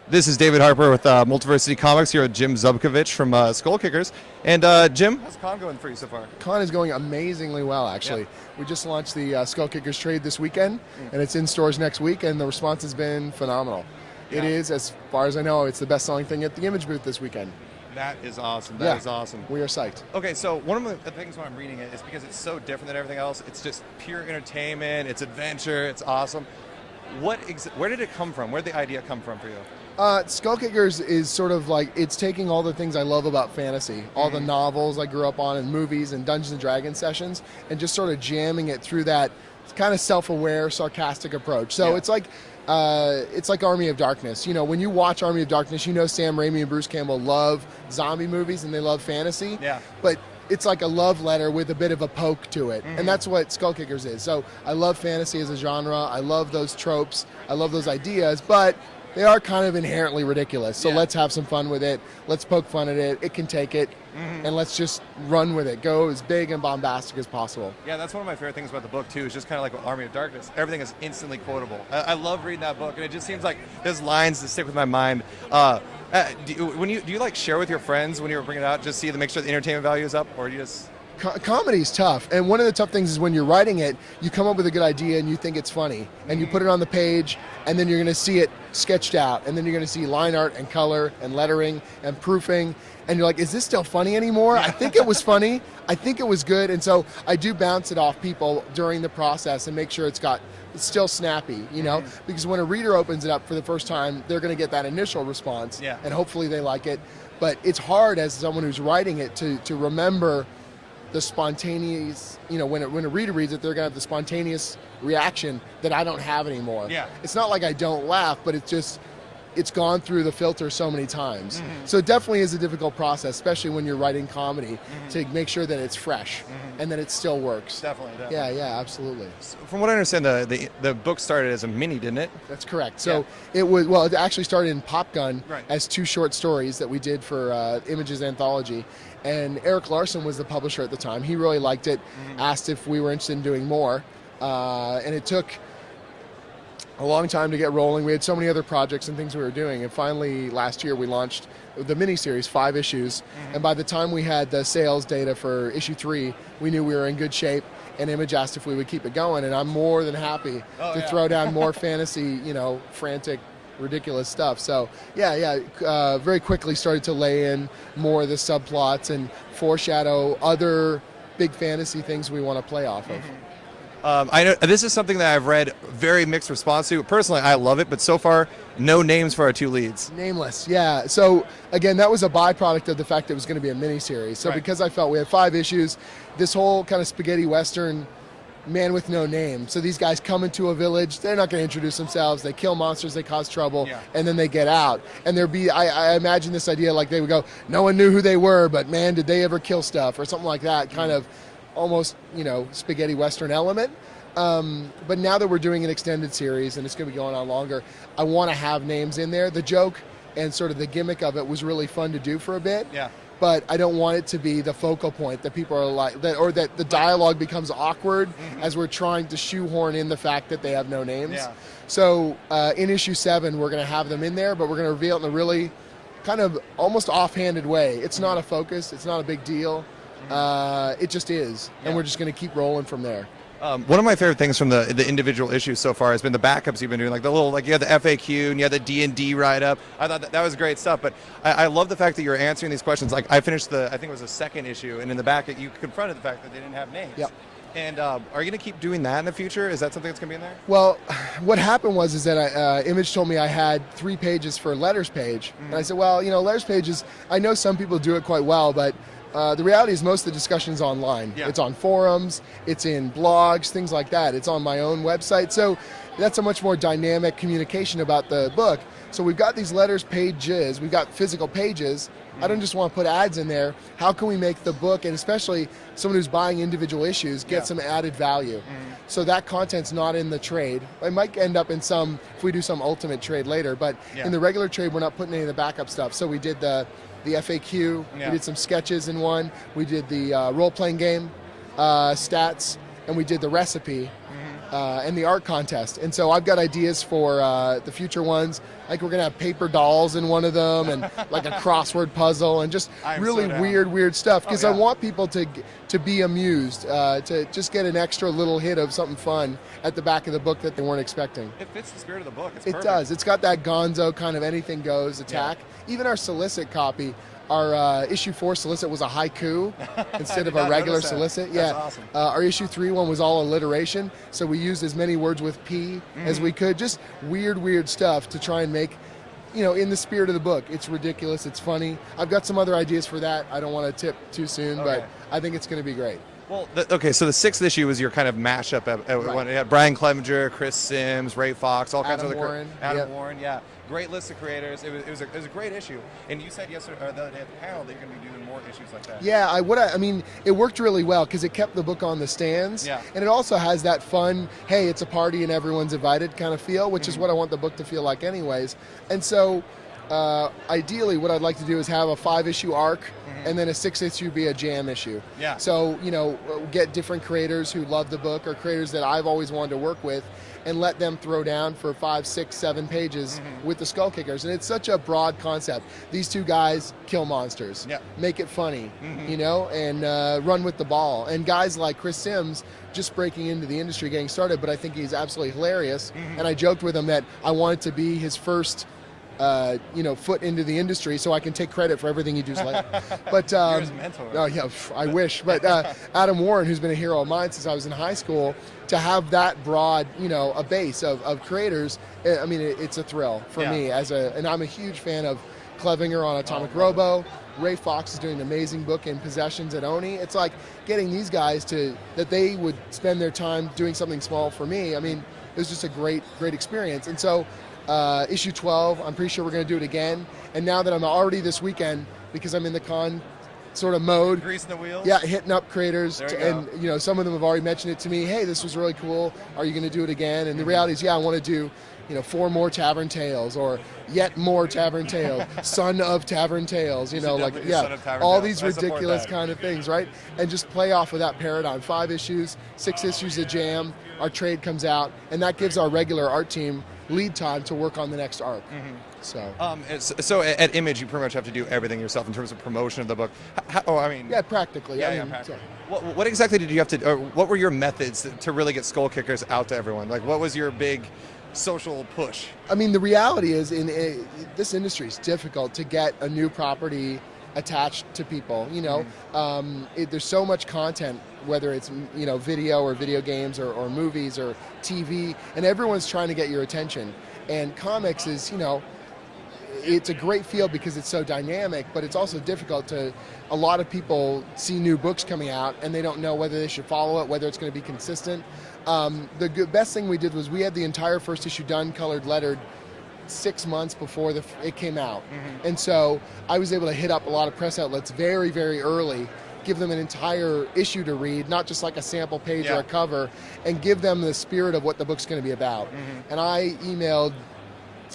This is David Harper with Multiversity Comics here with Jim Zubkavich from Skullkickers. And Jim, how's con going for you so far? Con is going amazingly well, actually. Yeah. We just launched the Skullkickers trade this weekend, and it's in stores next week, and the response has been phenomenal. Yeah. It is, as far as I know, it's the best-selling thing at the Image booth this weekend. That is awesome. That is awesome. We are psyched. Okay, so one of the things when I'm reading it is because it's so different than everything else. It's just pure entertainment. It's adventure. It's awesome. Where did it come from? Where did the idea come from for you? Skullkickers is sort of like, it's taking all the things I love about fantasy, all the novels I grew up on and movies and Dungeons and Dragons sessions, and just sort of jamming it through that kind of self-aware, sarcastic approach. So it's like Army of Darkness. You know, when you watch Army of Darkness, you know Sam Raimi and Bruce Campbell love zombie movies and they love fantasy. Yeah. But it's like a love letter with a bit of a poke to it. And that's what Skullkickers is. So I love fantasy as a genre. I love those tropes. I love those ideas, but they are kind of inherently ridiculous. So let's have some fun with it. Let's poke fun at it. It can take it. And let's just run with it. Go as big and bombastic as possible. Yeah, that's one of my favorite things about the book, too. It's just kind of like with Army of Darkness. Everything is instantly quotable. I love reading that book, and it just seems like there's lines that stick with my mind. Do you like share with your friends when you were bringing it out, just see to make sure the entertainment value is up, or do you just... Comedy's tough, and one of the tough things is when you're writing it, you come up with a good idea and you think it's funny, and you put it on the page, and then you're going to see it sketched out, and then you're going to see line art and color and lettering and proofing, and you're like, is this still funny anymore? I think it was funny. I think it was good, and so I do bounce it off people during the process and make sure it's still snappy, you know, because when a reader opens it up for the first time, they're going to get that initial response, and hopefully they like it, but it's hard as someone who's writing it to remember the spontaneous, you know, when a reader reads it, they're going to have the spontaneous reaction that I don't have anymore. Yeah. It's not like I don't laugh, but it's gone through the filter so many times. So it definitely is a difficult process, especially when you're writing comedy, to make sure that it's fresh and that it still works. Definitely. Yeah, absolutely. From what I understand, the book started as a mini, didn't it? That's correct. So it actually started in Pop Gun as 2 short stories that we did for Image's anthology. And Eric Larson was the publisher at the time. He really liked it, asked if we were interested in doing more. And it took a long time to get rolling. We had so many other projects and things we were doing. And finally, last year, we launched the miniseries, 5 issues. And by the time we had the sales data for issue 3, we knew we were in good shape. And Image asked if we would keep it going. And I'm more than happy to throw down more fantasy, you know, frantic, ridiculous stuff. So very quickly started to lay in more of the subplots and foreshadow other big fantasy things we want to play off of. I know this is something that I've read very mixed response to. Personally, I love it, but so far, no names for our 2 leads. Nameless, yeah. So again, that was a byproduct of the fact that it was going to be a miniseries. So because I felt we had 5 issues, this whole kind of spaghetti western man with no name. So these guys come into a village, they're not going to introduce themselves, they kill monsters, they cause trouble, and then they get out. And I imagine this idea like they would go, no one knew who they were, but man, did they ever kill stuff, or something like that, kind of almost, you know, spaghetti western element. But now that we're doing an extended series and it's going to be going on longer, I want to have names in there. The joke and sort of the gimmick of it was really fun to do for a bit. Yeah. But I don't want it to be the focal point that people are like, or that the dialogue becomes awkward as we're trying to shoehorn in the fact that they have no names. Yeah. So in issue 7, we're going to have them in there, but we're going to reveal it in a really kind of almost offhanded way. It's not a focus. It's not a big deal. It just is. And we're just going to keep rolling from there. One of my favorite things from the individual issues so far has been the backups you've been doing, like the little, like you had the FAQ and you had the D&D write-up. I thought that was great stuff, but I love the fact that you're answering these questions. Like I finished I think it was the 2nd issue, and in the back you confronted the fact that they didn't have names. Yep. And are you going to keep doing that in the future? Is that something that's going to be in there? Well, what happened was that Image told me I had 3 pages for a letters page, and I said, well, you know, letters pages, I know some people do it quite well, but the reality is most of the discussion is online. Yeah. It's on forums, it's in blogs, things like that. It's on my own website. So that's a much more dynamic communication about the book. So we've got these letters pages, we've got physical pages. I don't just want to put ads in there. How can we make the book, and especially someone who's buying individual issues, get some added value? So that content's not in the trade. It might end up in some, if we do some ultimate trade later, but in the regular trade, we're not putting any of the backup stuff. So we did the FAQ, we did some sketches in one, we did the role-playing game stats, and we did the recipe. and the art contest. And so I've got ideas for the future ones. Like we're going to have paper dolls in one of them and like a crossword puzzle and just really weird stuff because I want people to be amused, to just get an extra little hit of something fun at the back of the book that they weren't expecting. It fits the spirit of the book. It's perfect. It does. It's got that gonzo kind of anything goes attack. Yeah. Even our solicit copy, our issue 4 solicit was a haiku instead of a regular solicit. That's awesome. Our issue 3 one was all alliteration, so we used as many words with P as we could. Just weird stuff to try and make, in the spirit of the book. It's ridiculous. It's funny. I've got some other ideas for that. I don't want to tip too soon, but I think it's going to be great. Well, so the 6th issue was your kind of mashup. Right. You had Brian Clevenger, Chris Sims, Ray Fox, all kinds of other Adam Warren, yeah. Great list of creators. It was a great issue. And you said yesterday or the other day at the panel that you're going to be doing more issues like that. Yeah, I mean, it worked really well because it kept the book on the stands. Yeah. And it also has that fun, hey, it's a party and everyone's invited kind of feel, which is what I want the book to feel like anyways. And so ideally what I'd like to do is have a 5-issue arc and then a 6th issue be a jam issue. Yeah. So, get different creators who love the book or creators that I've always wanted to work with and let them throw down for 5, 6, 7 pages with the Skullkickers. And it's such a broad concept. These two guys kill monsters, make it funny, and run with the ball. And guys like Chris Sims just breaking into the industry, getting started, but I think he's absolutely hilarious. And I joked with him that I wanted to be his first foot into the industry so I can take credit for everything he does later. But you're his mentor. Oh yeah, I wish. But Adam Warren, who's been a hero of mine since I was in high school, to have that broad, a base of creators, I mean, it's a thrill for me and I'm a huge fan of Clevenger on Atomic Robo. Ray Fox is doing an amazing book in Possessions at Oni. It's like getting these guys that they would spend their time doing something small for me. I mean, it was just a great experience. And so issue 12, I'm pretty sure we're going to do it again. And now that I'm already this weekend, because I'm in the con sort of mode, greasing the wheels. Yeah, hitting up creators, and some of them have already mentioned it to me. Hey, this was really cool. Are you going to do it again? And the reality is, I want to do 4 more Tavern Tales or yet more Tavern Tales, Son of Tavern Tales, all these ridiculous kind of things, right? And just play off of that paradigm. 5 issues, 6 issues of jam, our trade comes out, and that gives our regular art team lead time to work on the next arc. So at Image, you pretty much have to do everything yourself in terms of promotion of the book. Practically. Practically. What exactly did you have to, or what were your methods to really get Skullkickers out to everyone? Like, what was your big social push? I mean, the reality is, in this industry, it's difficult to get a new property attached to people. There's so much content, whether it's video or video games or movies or TV, and everyone's trying to get your attention. And comics is, it's a great field because it's so dynamic, but it's also difficult a lot of people see new books coming out and they don't know whether they should follow it, whether it's going to be consistent. The best thing we did was we had the entire first issue done, colored, lettered, 6 months before it came out. And so I was able to hit up a lot of press outlets very, very early, give them an entire issue to read, not just like a sample page or a cover, and give them the spirit of what the book's going to be about. And I emailed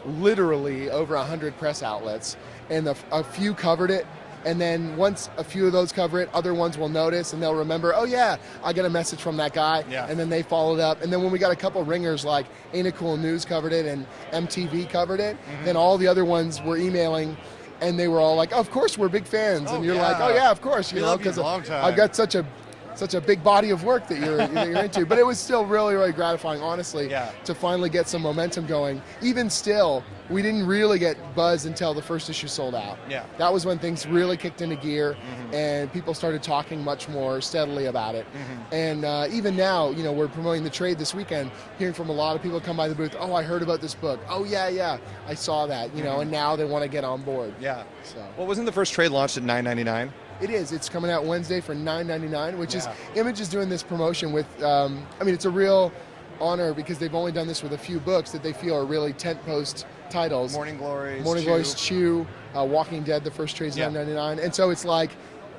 literally over 100 press outlets, and a few covered it. And then once a few of those cover it, other ones will notice and they'll remember, oh yeah, I got a message from that guy. And then they followed up. And then when we got a couple ringers like Ain't It Cool News covered it and MTV covered it, then all the other ones were emailing and they were all like, oh, of course we're big fans. And you're like, oh yeah, of course, because I've got such a big body of work that you're into. But it was still really, really gratifying, honestly, to finally get some momentum going. Even still, we didn't really get buzz until the first issue sold out. That was when things really kicked into gear, and people started talking much more steadily about it. And even now, we're promoting the trade this weekend, hearing from a lot of people come by the booth, oh, I heard about this book. Oh, yeah, I saw that, and now they want to get on board. So. Well, wasn't the first trade launched at $9.99? It is. It's coming out Wednesday for $9.99, which is, Image is doing this promotion with, it's a real honor because they've only done this with a few books that they feel are really tent post titles. Morning Glories, Chew, Walking Dead, the first trade's $9.99. And so it's like,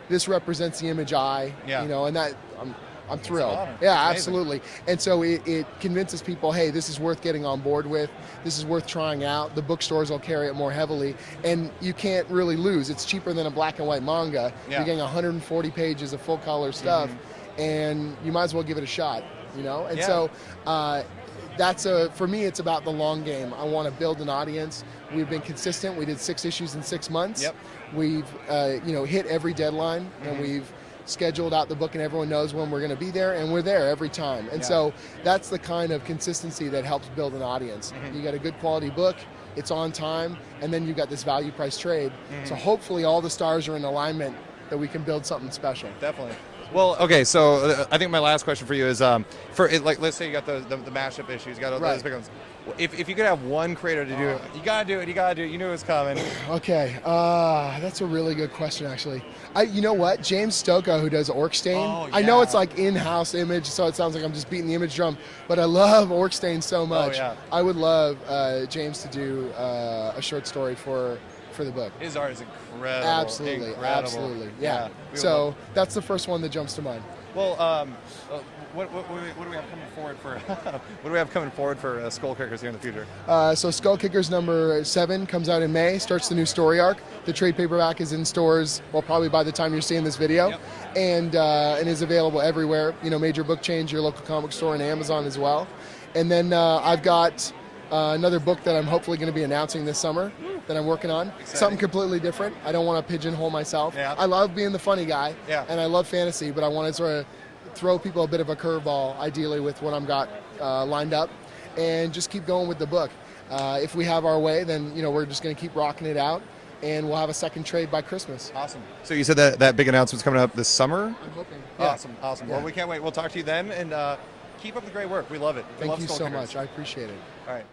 this represents the Image eye, and that, I'm thrilled. Absolutely. And so it convinces people, hey, this is worth getting on board with. This is worth trying out. The bookstores will carry it more heavily. And you can't really lose. It's cheaper than a black and white manga. You're getting 140 pages of full color stuff, and you might as well give it a shot. you know? And Yeah. so for me, it's about the long game. I want to build an audience. We've been consistent. We did 6 issues in 6 months. Yep. We've hit every deadline, and we've scheduled out the book, and everyone knows when we're going to be there, and we're there every time. And so that's the kind of consistency that helps build an audience. You got a good quality book, it's on time, and then you've got this value price trade. So hopefully all the stars are in alignment that we can build something special. Definitely. Well, okay, so I think my last question for you is, let's say you got the mashup issues, you got all those big ones. If you could have one creator to do it, you gotta do it. You knew it was coming. Okay, that's a really good question, actually. You know what? James Stokoe, who does Orkstain, I know it's like in-house Image, so it sounds like I'm just beating the Image drum, but I love Orkstain so much. I would love James to do a short story for the book. His art is incredible. Absolutely. Yeah. So that's the first one that jumps to mind. Well, what do we have coming forward for what do we have coming forward for Skullkickers here in the future? So Skullkickers number 7 comes out in May, starts the new story arc. The trade paperback is in stores, well, probably by the time you're seeing this video, and is available everywhere. Major book chains, your local comic store, and Amazon as well. And then I've got another book that I'm hopefully going to be announcing this summer that I'm working on. Exciting. Something completely different. I don't want to pigeonhole myself. I love being the funny guy, and I love fantasy, but I want to sort of throw people a bit of a curveball, ideally, with what I've got lined up, and just keep going with the book. If we have our way, then we're just going to keep rocking it out, and we'll have a second trade by Christmas. Awesome. So you said that big announcement's coming up this summer? I'm hoping. Awesome. Yeah. Well, we can't wait. We'll talk to you then, and keep up the great work. We love it. Thank you so much. I appreciate it. All right.